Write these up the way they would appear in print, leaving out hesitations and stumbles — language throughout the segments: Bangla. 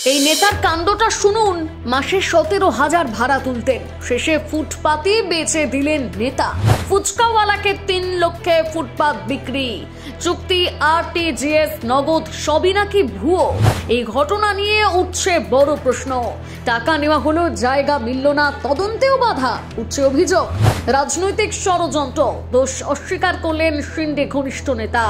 এই নেতার কাণ্ডটা শুনুন। মাসে 17,000 ভাড়া তুলতেন, শেষে ফুটপাতে বেচে দিলেন নেতা। ফুচকাওয়ালাকে 3 লক্ষে ফুটপাত বিক্রি, চুক্তি RTGS, নগদ সবই নাকি ভুয়ো। এই ঘটনা নিয়ে উঠছে বড় প্রশ্ন। টাকা নেওয়া হলো, জায়গা মিলল না, তদন্তেও বাধা, উঠছে অভিযোগ রাজনৈতিক ষড়যন্ত্র। দোষ অস্বীকার করলেন শিন্ডে ঘনিষ্ঠ নেতা।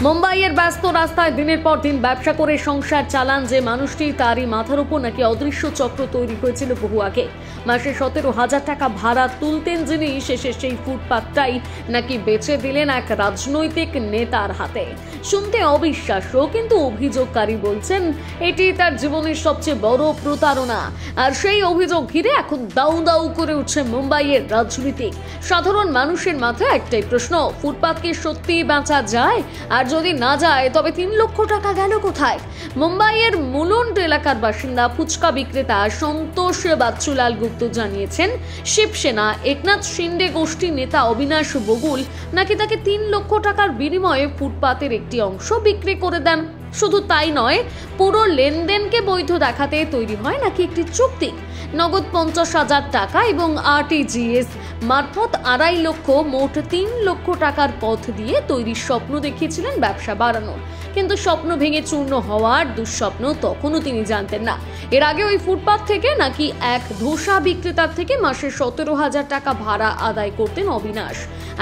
মুম্বাইয়ের ব্যস্ত রাস্তায় দিনের পর দিন ব্যবসা করে সংসার চালান যে মানুষটি, তারই মাথার উপর নাকি অদৃশ্য চক্র তৈরি হয়েছিল বহু আগে। মাসে 17,000 টাকা ভাড়া তুলতেন যিনি, শেষে সেই ফুটপাতটাই নাকি বেচে দিলেন এক রাজনৈতিক নেতার হাতে। শুনতে অবিশ্বাস্য, কিন্তু অভিযোগকারী বলছেন এটি তার জীবনের সবচেয়ে বড় প্রতারণা। আর সেই অভিযোগ ঘিরে এখন দাউ দাউ করে উঠছে মুম্বাইয়ের রাজনীতি। সাধারণ মানুষের মাথায় একটাই প্রশ্ন, ফুটপাত কি সত্যি বেচা যায়? আর যদি না যায় তবে 3 লক্ষ টাকা গেল কোথায়? মুম্বাইয়ের মুলুন্ড এলাকার বাসিন্দা ফুচকা বিক্রেতা সন্তোষ বাচ্চুলাল গুপ্ত জানিয়েছেন, শিবসেনা একনাথ শিন্ডে গোষ্ঠীর নেতা অবিনাশ বগুল নাকি তাকে 3 লক্ষ টাকার বিনিময়ে ফুটপাতের একটি অংশ বিক্রি করে দেন। শুধু তাই নয়, পুরো লেনদেনকে বৈধ দেখাতে তৈরি হয় নাকি একটি চুক্তি। নগদ 50,000 টাকা এবং RTGS মারফত 2.5 লক্ষ, মোট 3 লক্ষ টাকার পথ দিয়ে তৈরি স্বপ্ন দেখিয়েছিলেন ব্যবসা বাড়ানোর। কিন্তু স্বপ্ন ভেঙে চূর্ণ হওয়ার দুঃস্বপ্ন তখনও তিনি জানতেন না। এর আগে ওই ফুটপাত থেকে নাকি এক ধোসা বিক্রেতার থেকে মাসে 17,000 টাকা ভাড়া আদায় করতেন অবিনাশ,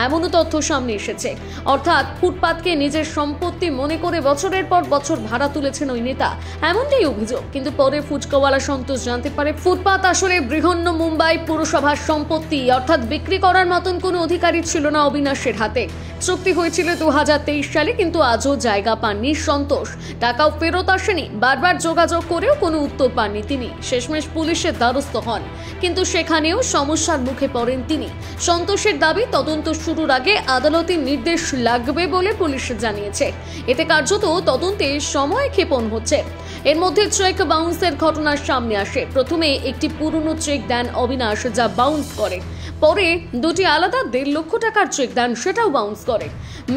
এমনও তথ্য সামনে এসেছে। অর্থাৎ ফুটপাতকে নিজের সম্পত্তি মনে করে বছরের পর বছর ভাড়া তুলেছেন ওই নেতা, এমনটাই অভিযোগ। কিন্তু পরে ফুচকাওয়ালা সন্তোষ জানতে পারে ফুটপাত আসলে বৃহন্ন মুম্বাই পুরসভার সম্পত্তি, অর্থাৎ বিক্রি করার মতন কোনো অধিকারী ছিল না অবিনাশের হাতে। চুক্তি হয়েছিল 2023 সালে, কিন্তু আজও জায়গা পাননি সন্তোষ, টাকাও ফেরত আসেনি। বারবার যোগাযোগ করেও কোনো উত্তর পাননি তিনি। শেষমেশ পুলিশের দ্বারস্থ হন, কিন্তু সেখানেও সমস্যার মুখে পড়েন তিনি। সন্তোষের দাবি, তদন্ত শুরুর আগে আদালতের নির্দেশ লাগবে বলে পুলিশ জানিয়েছে। এতে কার্যত তদন্তে সময় ক্ষেপণ হচ্ছে। এর মধ্যে চেক বাউন্সের ঘটনা সামনে আসে। প্রথমে একটি পুরনো চেক দেন অবিনাশ, যা বাউন্স করে। পরে 2টি আলাদা 1.5 লক্ষ টাকার চেক দেন, সেটাও বাউন্স করে।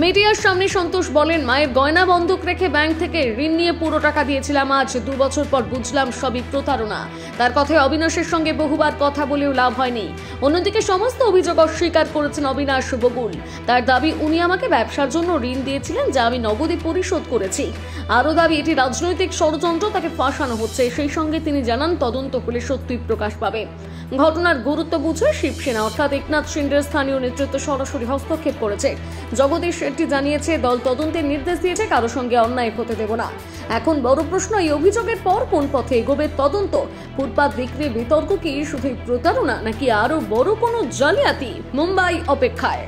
মিডিয়ার সামনে সন্তোষ বলেন, মায়ের গয়না বন্ধক রেখে ব্যাংক থেকে ঋণ নিয়ে পুরো টাকা দিয়েছিলাম। আজ 2 বছর পর বুঝলাম সবই প্রতারণা। তার কথায় অবিনাশের সঙ্গে বহুবার কথা বলেও লাভ হয়নি। অন্যদিকে সমস্ত অভিযোগ অস্বীকার করেছেন অবিনাশ বগুল। তার দাবি, উনি আমাকে ব্যবসার জন্য ঋণ দিয়েছিলেন, যা আমি নগদে পরিশোধ করেছি। আরও দাবি, এটি রাজনৈতিক ষড়যন্ত্র, তাকে ফাঁসানো হচ্ছে। সেই সঙ্গে তিনি জানান, তদন্ত হলে সত্যই প্রকাশ পাবে। ঘটনার গুরুত্ব বুঝে শিবসেনা অর্থাৎ একনাথ শিন্ডের স্থানীয় নেতৃত্ব সরাসরি হস্তক্ষেপ করেছে। জগদীশ শেট্টি জানিয়েছে, দল তদন্তের নির্দেশ দিয়েছে, কারো সঙ্গে অন্যায় হতে দেব না। এখন বড় প্রশ্ন, এই অভিযোগের পর কোন পথে এগোবে তদন্ত? ফুটপাত বিক্রির বিতর্ক কি শুধুই প্রতারণা, নাকি আরো বড় কোনো জালিয়াতি? মুম্বাই অপেক্ষায়।